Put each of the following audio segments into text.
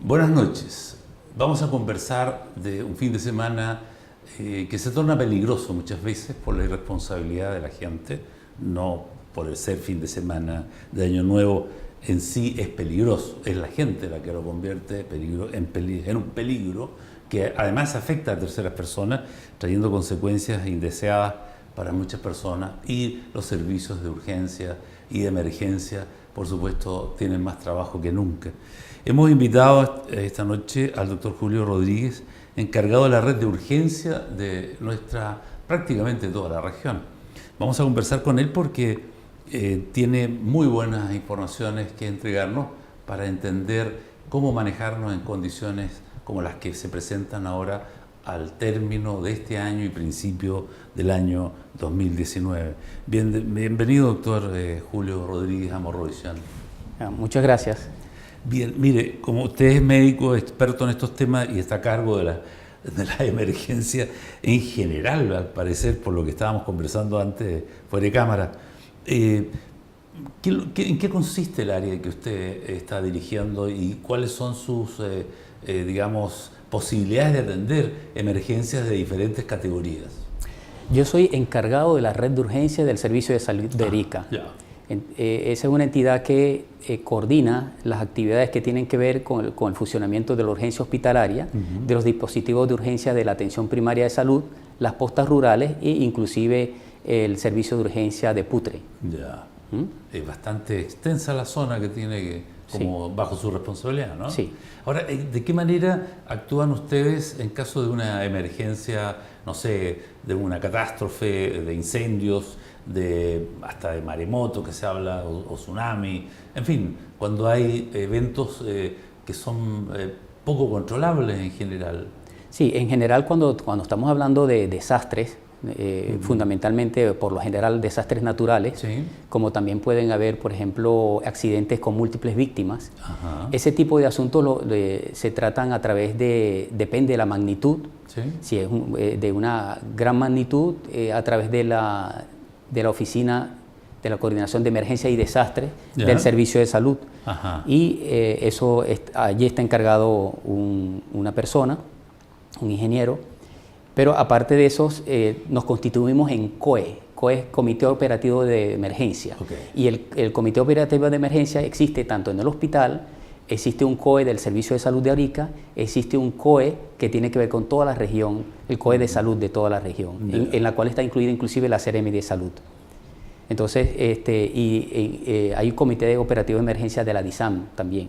Buenas noches. Vamos a conversar de un fin de semana que se torna peligroso muchas veces por la irresponsabilidad de la gente, no por el ser fin de semana de Año Nuevo en sí es peligroso, es la gente la que lo convierte en un peligro que además afecta a terceras personas, trayendo consecuencias indeseadas para muchas personas, y los servicios de urgencia y de emergencia, por supuesto, tienen más trabajo que nunca. Hemos invitado esta noche al doctor Julio Rodríguez, encargado de la red de urgencia de prácticamente toda la región. Vamos a conversar con él porque tiene muy buenas informaciones que entregarnos para entender cómo manejarnos en condiciones como las que se presentan ahora al término de este año y principio del año 2019. Bienvenido, doctor Julio Rodríguez a Morrovisión. Muchas gracias. Bien, mire, como usted es médico experto en estos temas y está a cargo de la emergencia en general, al parecer, por lo que estábamos conversando antes fuera de cámara, ¿en qué consiste el área que usted está dirigiendo y cuáles son sus, digamos, posibilidades de atender emergencias de diferentes categorías? Yo soy encargado de la red de urgencia del Servicio de Salud de Arica. Esa es una entidad que coordina las actividades que tienen que ver con el funcionamiento de la urgencia hospitalaria, de los dispositivos de urgencia de la atención primaria de salud, las postas rurales e inclusive el servicio de urgencia de Putre. Ya. Es bastante extensa la zona que tiene como bajo su responsabilidad, ¿no? Sí. Ahora, ¿de qué manera actúan ustedes en caso de una emergencia, no sé, de una catástrofe, de incendios, hasta de maremoto que se habla, o tsunami, en fin, cuando hay eventos que son poco controlables en general? Sí, en general cuando estamos hablando de desastres, fundamentalmente por lo general desastres naturales, como también pueden haber, por ejemplo, accidentes con múltiples víctimas. Ese tipo de asuntos se tratan a través depende de la magnitud, si es de una gran magnitud, a través de la oficina de la Coordinación de Emergencia y Desastres del Servicio de Salud. Y allí está encargado una persona, un ingeniero. Pero aparte de eso, nos constituimos en COE. COE es Comité Operativo de Emergencia. Y el Comité Operativo de Emergencia existe tanto en el hospital, existe un COE del Servicio de Salud de Arica, existe un COE que tiene que ver con toda la región, el COE de salud de toda la región, en la cual está incluida inclusive la CEREMI de salud. Entonces, hay un Comité Operativo de Emergencia de la DISAM también.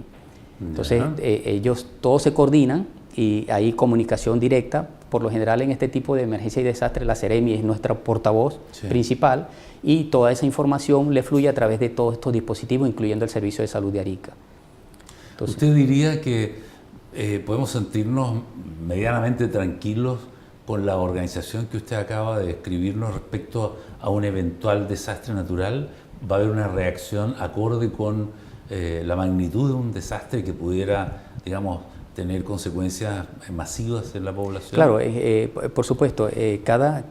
Entonces, ellos todos se coordinan y hay comunicación directa. Por lo general en este tipo de emergencia y desastre la CEREMI es nuestra portavoz principal, y toda esa información le fluye a través de todos estos dispositivos, incluyendo el Servicio de Salud de Arica. Entonces, ¿usted diría que podemos sentirnos medianamente tranquilos con la organización que usted acaba de describirnos respecto a un eventual desastre natural? ¿Va a haber una reacción acorde con la magnitud de un desastre que pudiera, digamos, tener consecuencias masivas en la población? Claro, por supuesto. Cada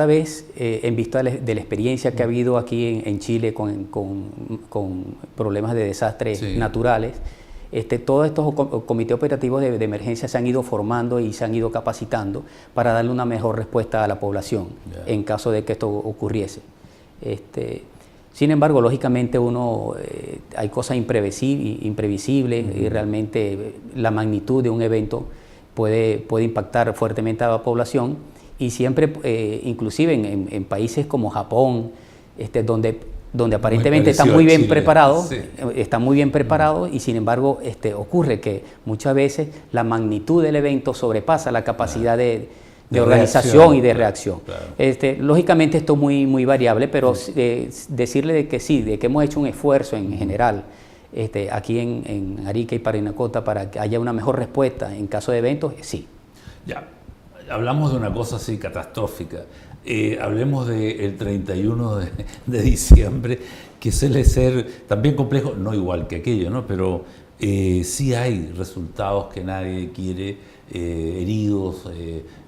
vez, en vista de la experiencia que ha habido aquí en Chile con problemas de desastres naturales, todos estos comités operativos de emergencia se han ido formando y se han ido capacitando para darle una mejor respuesta a la población en caso de que esto ocurriese. Sin embargo, lógicamente hay cosas imprevisibles y realmente la magnitud de un evento puede impactar fuertemente a la población, y siempre, inclusive en países como Japón, donde aparentemente están muy bien preparados, y sin embargo ocurre que muchas veces la magnitud del evento sobrepasa la capacidad de organización y de reacción. Lógicamente esto es muy variable, pero decirle de que hemos hecho un esfuerzo en general aquí en Arica y Parinacota para que haya una mejor respuesta en caso de eventos, sí. Ya, hablamos de una cosa así catastrófica. Hablemos del 31 de diciembre, que suele ser también complejo, no igual que aquello, ¿no? Pero sí hay resultados que nadie quiere, heridos,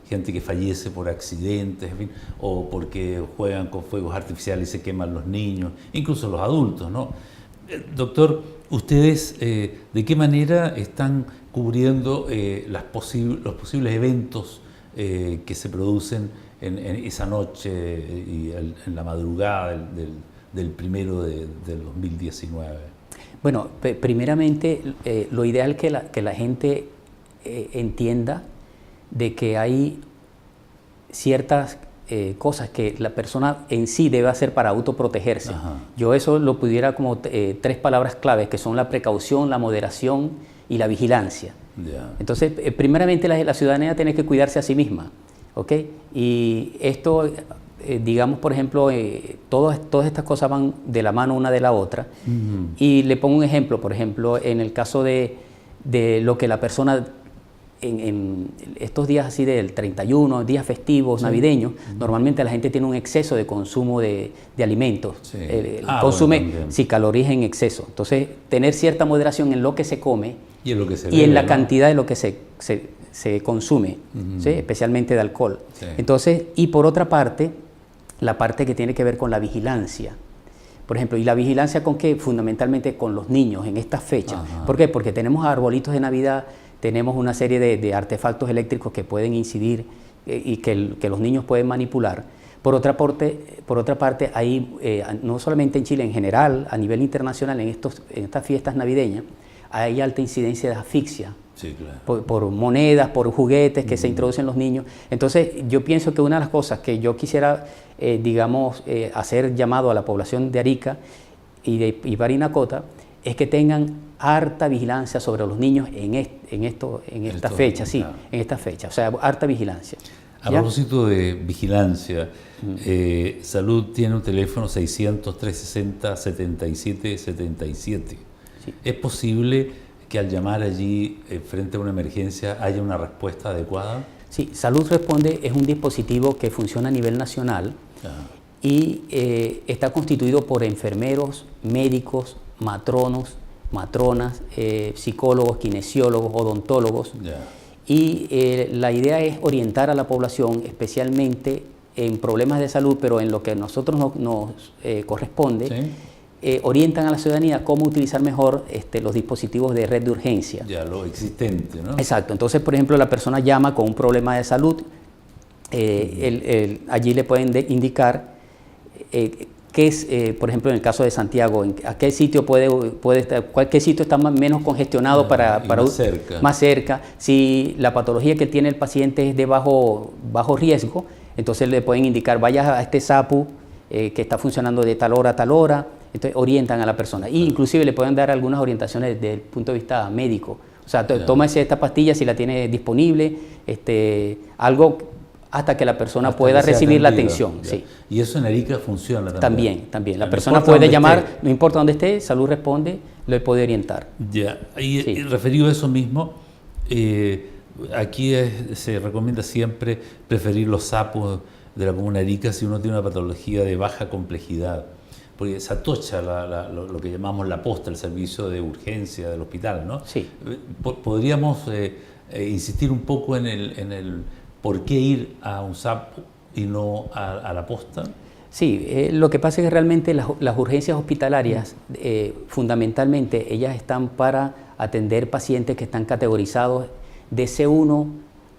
gente que fallece por accidentes, en fin, o porque juegan con fuegos artificiales y se queman los niños, incluso los adultos, ¿no? Doctor, ¿ustedes de qué manera están cubriendo los posibles eventos que se producen en esa noche y en la madrugada del 1 del 2019? Bueno, primeramente lo ideal es que la gente entienda de que hay ciertas cosas que la persona en sí debe hacer para autoprotegerse. Ajá. Yo eso lo pudiera como 3 palabras claves, que son la precaución, la moderación y la vigilancia. Yeah. Entonces, primeramente la ciudadanía tiene que cuidarse a sí misma, ¿ok? Y esto, digamos, por ejemplo, todas estas cosas van de la mano una de la otra. Y le pongo un ejemplo, por ejemplo, en el caso de lo que la persona en estos días así del 31, días festivos, navideños, normalmente la gente tiene un exceso de consumo de alimentos. Sí. Consume calorías en exceso. Entonces, tener cierta moderación en lo que se come y en, lo que se bebe, en la cantidad de lo que se consume, ¿sí? Especialmente de alcohol. Sí. Entonces, y por otra parte, la parte que tiene que ver con la vigilancia. Por ejemplo, ¿y la vigilancia con qué? Fundamentalmente con los niños en estas fechas. Ajá. ¿Por qué? Porque tenemos arbolitos de Navidad, tenemos una serie de artefactos eléctricos que pueden incidir y que los niños pueden manipular. Por otra parte, hay, no solamente en Chile, en general, a nivel internacional, en estas fiestas navideñas, hay alta incidencia de asfixia. Sí, claro. Por monedas, por juguetes que se introducen los niños. Entonces, yo pienso que una de las cosas que yo quisiera, hacer llamado a la población de Arica y Parinacota, es que tengan harta vigilancia sobre los niños en esta fecha, sí, en esta fecha, o sea, harta vigilancia. A propósito de vigilancia, Salud tiene un teléfono 600-360-7777. Sí. ¿Es posible que al llamar allí frente a una emergencia haya una respuesta adecuada? Sí, Salud Responde es un dispositivo que funciona a nivel nacional y está constituido por enfermeros, médicos, matronas, psicólogos, kinesiólogos, odontólogos. Y la idea es orientar a la población, especialmente en problemas de salud, pero en lo que a nosotros nos corresponde, ¿sí? Orientan a la ciudadanía cómo utilizar mejor los dispositivos de red de urgencia. Ya, lo existente, ¿no? Exacto. Entonces, por ejemplo, la persona llama con un problema de salud, allí le pueden indicar qué es, por ejemplo, en el caso de Santiago, a qué sitio puede estar, qué sitio está menos congestionado para más cerca. Si la patología que tiene el paciente es de bajo riesgo, entonces le pueden indicar, vaya a este SAPU que está funcionando de tal hora a tal hora. Entonces orientan a la persona. Y inclusive le pueden dar algunas orientaciones desde el punto de vista médico. O sea, tómese esta pastilla si la tiene disponible, algo hasta que la persona pueda recibir la atención. Sí. ¿Y eso en Arica funciona también? También. La persona puede llamar, no importa dónde esté, Salud Responde, le puede orientar. Ya, y referido a eso mismo, aquí se recomienda siempre preferir los SAPUs de la comuna de Arica si uno tiene una patología de baja complejidad, porque se atocha lo que llamamos la posta, el servicio de urgencia del hospital, ¿no? Sí. ¿Podríamos insistir un poco en el por qué ir a un SAPU y no a la posta? Sí, lo que pasa es que realmente las urgencias hospitalarias, fundamentalmente, ellas están para atender pacientes que están categorizados de C1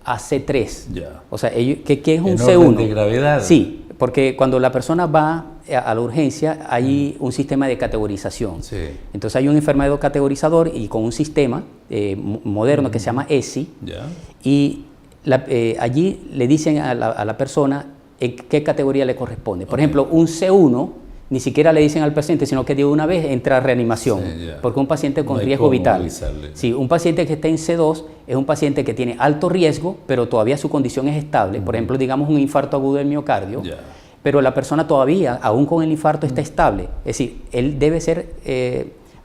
a C3. Ya. O sea, ¿qué es un en C1? Orden de gravedad. Sí, porque cuando la persona va a la urgencia hay un sistema de categorización. Sí. Entonces hay un enfermero categorizador y con un sistema moderno que se llama ESI. Ya. Y allí le dicen a la persona en qué categoría le corresponde. Por ejemplo, un C1 ni siquiera le dicen al paciente, sino que de una vez entra a reanimación, porque un paciente con riesgo vital. Sí, un paciente que está en C2 es un paciente que tiene alto riesgo, pero todavía su condición es estable. Por ejemplo, digamos un infarto agudo del miocardio, pero la persona todavía, aún con el infarto, está estable. Es decir, él debe ser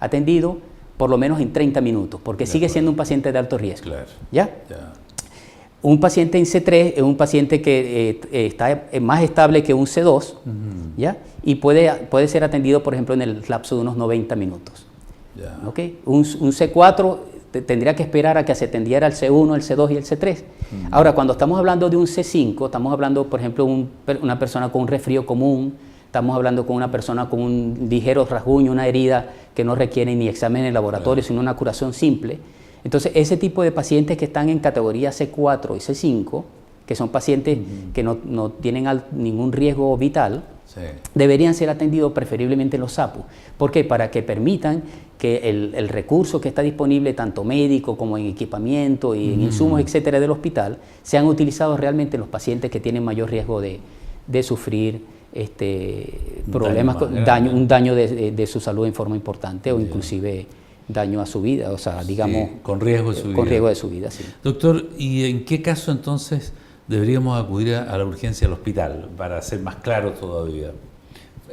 atendido por lo menos en 30 minutos, porque sigue siendo un paciente de alto riesgo. Claro. ¿Ya? Un paciente en C3 es un paciente que está más estable que un C2, ¿ya? Y puede ser atendido, por ejemplo, en el lapso de unos 90 minutos. ¿Okay? Un C4 tendría que esperar a que se atendiera el C1, el C2 y el C3. Ahora, cuando estamos hablando de un C5, estamos hablando, por ejemplo, una persona con un resfrío común, estamos hablando con una persona con un ligero rasguño, una herida que no requieren ni examen en laboratorio, sino una curación simple. Entonces, ese tipo de pacientes que están en categoría C4 y C5, que son pacientes que no tienen ningún riesgo vital, deberían ser atendidos preferiblemente en los SAPU. ¿Por qué? Para que permitan que el recurso que está disponible, tanto médico como en equipamiento y en insumos, etcétera, del hospital, sean utilizados realmente en los pacientes que tienen mayor riesgo de sufrir problemas, un daño de su salud en forma importante o inclusive daño a su vida, o sea, digamos... Sí, con riesgo de su vida. Con riesgo de su vida, sí. Doctor, ¿y en qué caso entonces deberíamos acudir a la urgencia del hospital, para ser más claro todavía?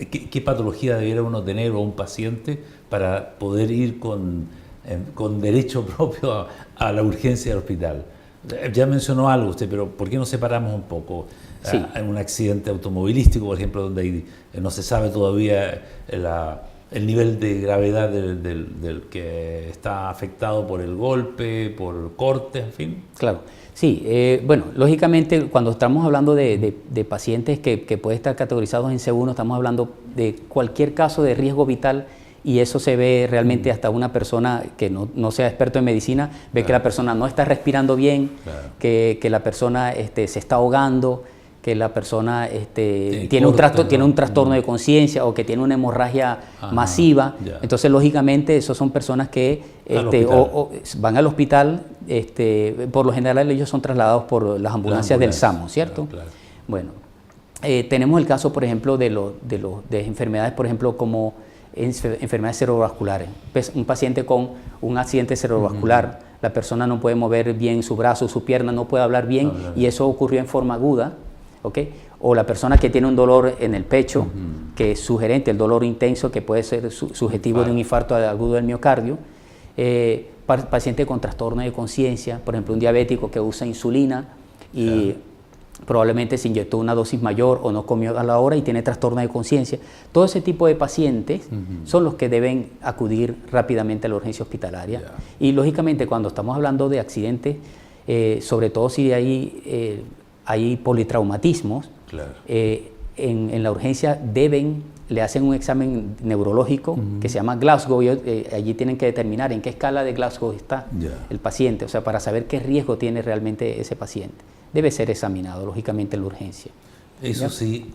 ¿Qué patología debiera uno tener o un paciente para poder ir con derecho propio a la urgencia del hospital? Ya mencionó algo usted, pero ¿por qué no separamos un poco? Sí. Un accidente automovilístico, por ejemplo, donde no se sabe todavía el nivel de gravedad del que está afectado por el golpe, por cortes, en fin. Claro, sí. Bueno, lógicamente cuando estamos hablando de pacientes que pueden estar categorizados en C1, estamos hablando de cualquier caso de riesgo vital, y eso se ve realmente hasta una persona que no sea experto en medicina, ve que la persona no está respirando bien, que la persona se está ahogando, que la persona tiene un trastorno de conciencia o que tiene una hemorragia masiva. Entonces, lógicamente, esos son personas que van al hospital. Por lo general, ellos son trasladados por las ambulancias del SAMU, ¿cierto? Claro. Bueno, tenemos el caso, por ejemplo, de enfermedades, por ejemplo, como enfermedades cerebrovasculares. Un paciente con un accidente cerebrovascular, la persona no puede mover bien su brazo, su pierna, no puede hablar bien, y eso ocurrió en forma aguda. ¿Okay? O la persona que tiene un dolor en el pecho, que es sugerente, el dolor intenso, que puede ser subjetivo de un infarto agudo del miocardio. Paciente con trastorno de conciencia, por ejemplo, un diabético que usa insulina y probablemente se inyectó una dosis mayor o no comió a la hora y tiene trastorno de conciencia. Todo ese tipo de pacientes son los que deben acudir rápidamente a la urgencia hospitalaria. Y lógicamente, cuando estamos hablando de accidentes, sobre todo si hay politraumatismos, en la urgencia le hacen un examen neurológico que se llama Glasgow, y allí tienen que determinar en qué escala de Glasgow está el paciente, o sea, para saber qué riesgo tiene realmente ese paciente. Debe ser examinado, lógicamente, en la urgencia. Eso sí,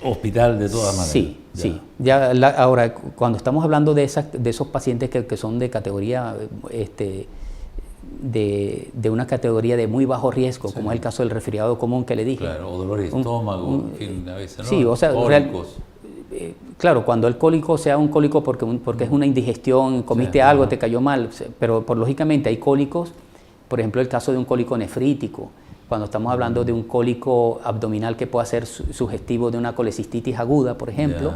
hospital de todas maneras. Sí, sí. Ahora, cuando estamos hablando de esos pacientes que son de categoría... De una categoría de muy bajo riesgo, como es el caso del resfriado común que le dije. Claro, o dolor de estómago, en fin, a veces, ¿no? Sí, o sea, claro, cuando el cólico sea un cólico porque es una indigestión, comiste algo, te cayó mal, pero lógicamente hay cólicos, por ejemplo, el caso de un cólico nefrítico, cuando estamos hablando de un cólico abdominal que pueda ser sugestivo de una colecistitis aguda, por ejemplo,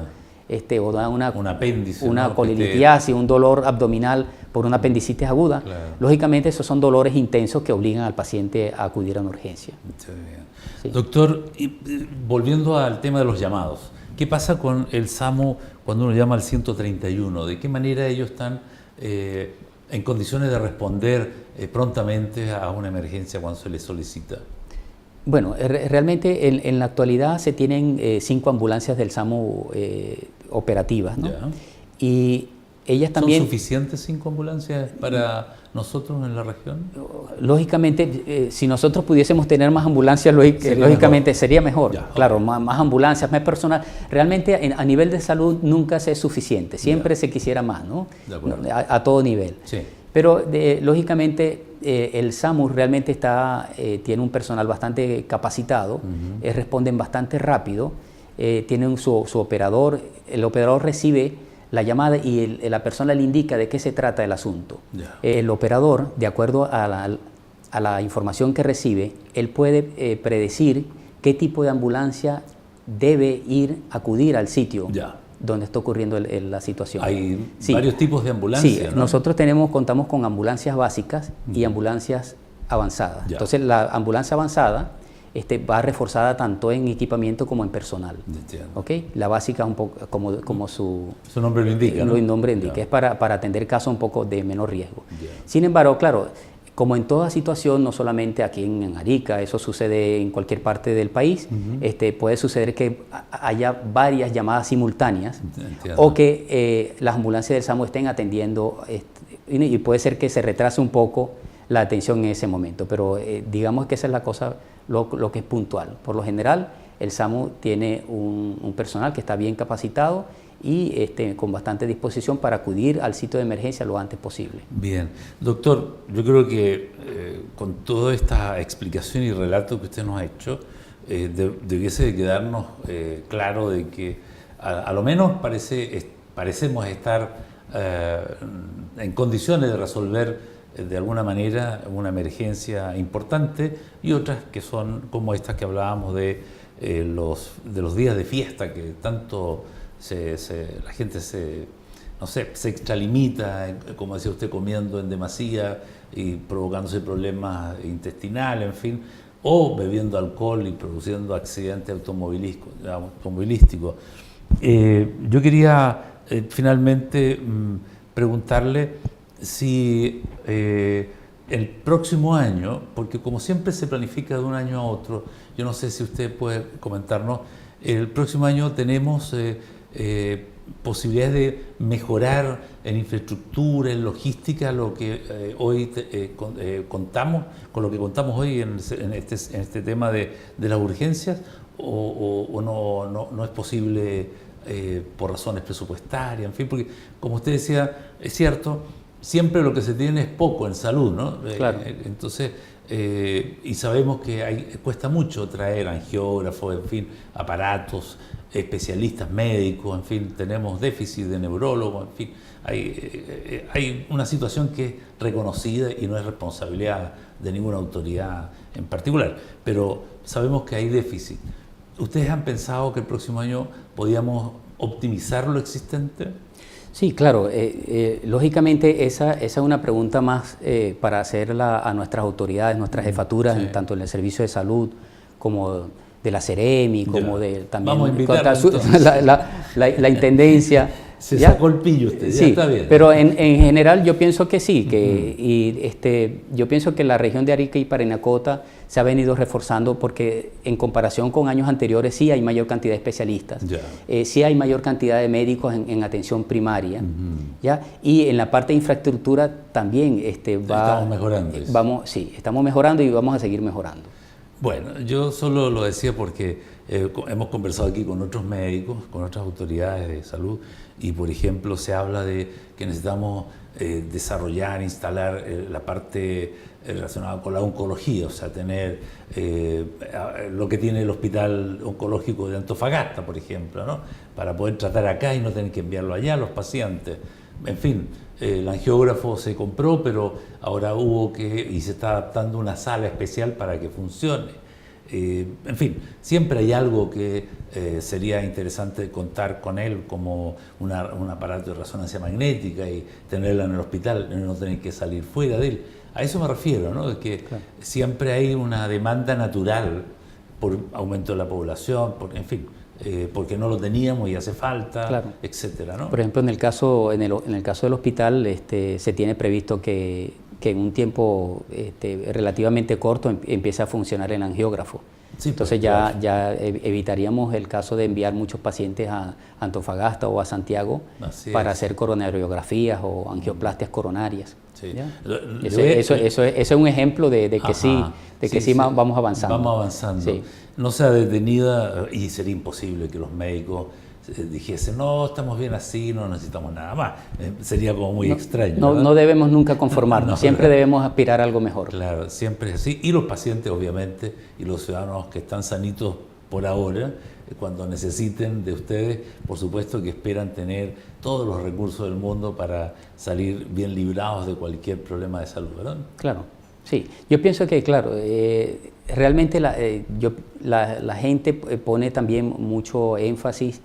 o da un apéndice, una colelitiasis, un dolor abdominal por una apendicitis aguda. Lógicamente, esos son dolores intensos que obligan al paciente a acudir a una urgencia. Sí. Doctor, volviendo al tema de los llamados, ¿qué pasa con el SAMU cuando uno llama al 131? ¿De qué manera ellos están en condiciones de responder prontamente a una emergencia cuando se les solicita? Bueno, realmente en la actualidad se tienen 5 ambulancias del SAMU operativas, ¿no? Y ellas también... ¿Son suficientes 5 ambulancias para nosotros en la región? Lógicamente, si nosotros pudiésemos tener más ambulancias, lógicamente sería mejor. Claro, más ambulancias, más personal. Realmente a nivel de salud nunca es suficiente, siempre se quisiera más, ¿no? A todo nivel. Sí. Pero lógicamente el SAMU realmente tiene un personal bastante capacitado, responden bastante rápido, tienen su operador, el operador recibe la llamada y la persona le indica de qué se trata el asunto. El operador, de acuerdo a la información que recibe, él puede predecir qué tipo de ambulancia debe acudir al sitio donde está ocurriendo la situación. Hay varios tipos de ambulancias, Sí, ¿no? nosotros contamos con ambulancias básicas y ambulancias avanzadas. Entonces, la ambulancia avanzada va reforzada tanto en equipamiento como en personal. ¿Okay? La básica es un poco como su nombre lo indica, ¿no? El nombre indica, es para atender casos un poco de menor riesgo. Sin embargo, claro, como en toda situación, no solamente aquí en Arica, eso sucede en cualquier parte del país, puede suceder que haya varias llamadas simultáneas. Entiendo. O que las ambulancias del SAMU estén atendiendo y puede ser que se retrase un poco la atención en ese momento, pero digamos que esa es la cosa, lo que es puntual. Por lo general, el SAMU tiene un personal que está bien capacitado y con bastante disposición para acudir al sitio de emergencia lo antes posible. Bien. Doctor, yo creo que con toda esta explicación y relato que usted nos ha hecho, debiese quedarnos claro de que a lo menos parecemos estar en condiciones de resolver de alguna manera una emergencia importante, y otras que son como estas que hablábamos de los días de fiesta, que tanto la gente se extralimita, como decía usted, comiendo en demasía y provocándose problemas intestinales, en fin, o bebiendo alcohol y produciendo accidentes automovilísticos. Yo quería finalmente preguntarle si el próximo año, porque como siempre se planifica de un año a otro, yo no sé si usted puede comentarnos, el próximo año tenemos posibilidades de mejorar en infraestructura, en logística, lo que hoy contamos, con lo que contamos hoy en este tema de las urgencias, o no es posible por razones presupuestarias, en fin, porque como usted decía, es cierto, siempre lo que se tiene es poco en salud, ¿no? Claro. Entonces, y sabemos que cuesta mucho traer angiógrafos, en fin, aparatos, especialistas médicos, en fin, tenemos déficit de neurólogos, en fin, hay una situación que es reconocida y no es responsabilidad de ninguna autoridad en particular, pero sabemos que hay déficit. ¿Ustedes han pensado que el próximo año podíamos optimizar lo existente? Sí, claro. Lógicamente esa es una pregunta más para hacerla a nuestras autoridades, nuestras jefaturas, sí, tanto en el servicio de salud como de la Seremi, como de también vamos a invitar la intendencia. Se sacó el pillo usted, sí, ya está bien. Pero en general yo pienso que sí, yo pienso que la región de Arica y Parinacota se ha venido reforzando porque en comparación con años anteriores sí hay mayor cantidad de especialistas, sí hay mayor cantidad de médicos en atención primaria, ¿ya? Y en la parte de infraestructura también estamos mejorando. Sí, estamos mejorando y vamos a seguir mejorando. Bueno, yo solo lo decía porque hemos conversado aquí con otros médicos, con otras autoridades de salud, y por ejemplo se habla de que necesitamos desarrollar, instalar la parte relacionada con la oncología, o sea, tener lo que tiene el Hospital Oncológico de Antofagasta, por ejemplo, ¿no? Para poder tratar acá y no tener que enviarlo allá a los pacientes. En fin, el angiógrafo se compró, pero ahora y se está adaptando una sala especial para que funcione. En fin, siempre hay algo que sería interesante contar con él, como un aparato de resonancia magnética y tenerla en el hospital, no tener que salir fuera de él. A eso me refiero, ¿no? De que claro, siempre hay una demanda natural por aumento de la población, en fin, porque no lo teníamos y hace falta, claro, etcétera, ¿no? Por ejemplo, en el caso del hospital, se tiene previsto que en un tiempo relativamente corto empiece a funcionar el angiógrafo. Sí, entonces ya evitaríamos el caso de enviar muchos pacientes a Antofagasta o a Santiago para hacer coronariografías o angioplastias coronarias. Sí. Eso es un ejemplo de que sí, vamos avanzando. Vamos avanzando. Sí. No sea detenida, y sería imposible que los médicos dijesen, no, estamos bien así, no necesitamos nada más. Sería como muy extraño. No debemos nunca conformarnos, siempre debemos aspirar a algo mejor. Claro, siempre es así. Y los pacientes, obviamente, y los ciudadanos que están sanitos por ahora, cuando necesiten de ustedes, por supuesto que esperan tener todos los recursos del mundo para salir bien librados de cualquier problema de salud, ¿verdad? Claro, sí. Yo pienso que, claro, realmente la gente pone también mucho énfasis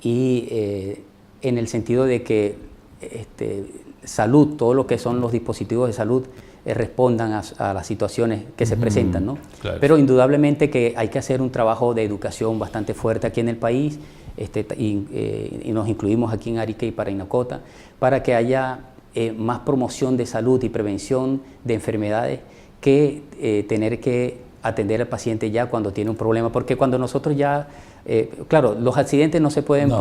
en el sentido de que salud, todo lo que son los dispositivos de salud, respondan a las situaciones que se presentan, ¿no? Claro. Pero indudablemente que hay que hacer un trabajo de educación bastante fuerte aquí en el país, y nos incluimos aquí en Arica y Parinacota, para que haya más promoción de salud y prevención de enfermedades que tener que atender al paciente ya cuando tiene un problema, porque cuando nosotros ya, claro, los accidentes no se pueden,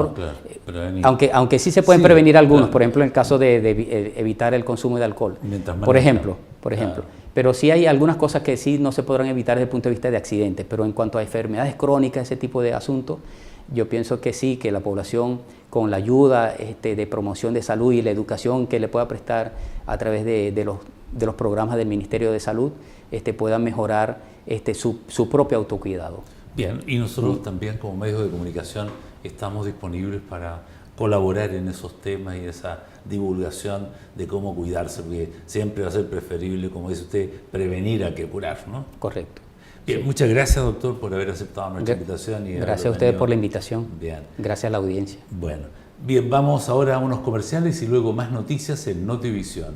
aunque sí se pueden prevenir algunos, claro. Por ejemplo, en el caso de evitar el consumo de alcohol, por ejemplo, claro. Pero sí hay algunas cosas que sí no se podrán evitar desde el punto de vista de accidentes, pero en cuanto a enfermedades crónicas, ese tipo de asuntos, yo pienso que sí, que la población con la ayuda de promoción de salud y la educación que le pueda prestar a través de los programas del Ministerio de Salud, pueda mejorar su propio autocuidado. Bien, y nosotros también como medios de comunicación estamos disponibles para colaborar en esos temas y esa divulgación de cómo cuidarse, porque siempre va a ser preferible, como dice usted, prevenir a que curar, ¿no? Correcto. Bien, sí. Muchas gracias, doctor, por haber aceptado nuestra invitación. Y gracias a ustedes por la invitación. Bien. Gracias a la audiencia. Bueno, bien, vamos ahora a unos comerciales y luego más noticias en Notivisión.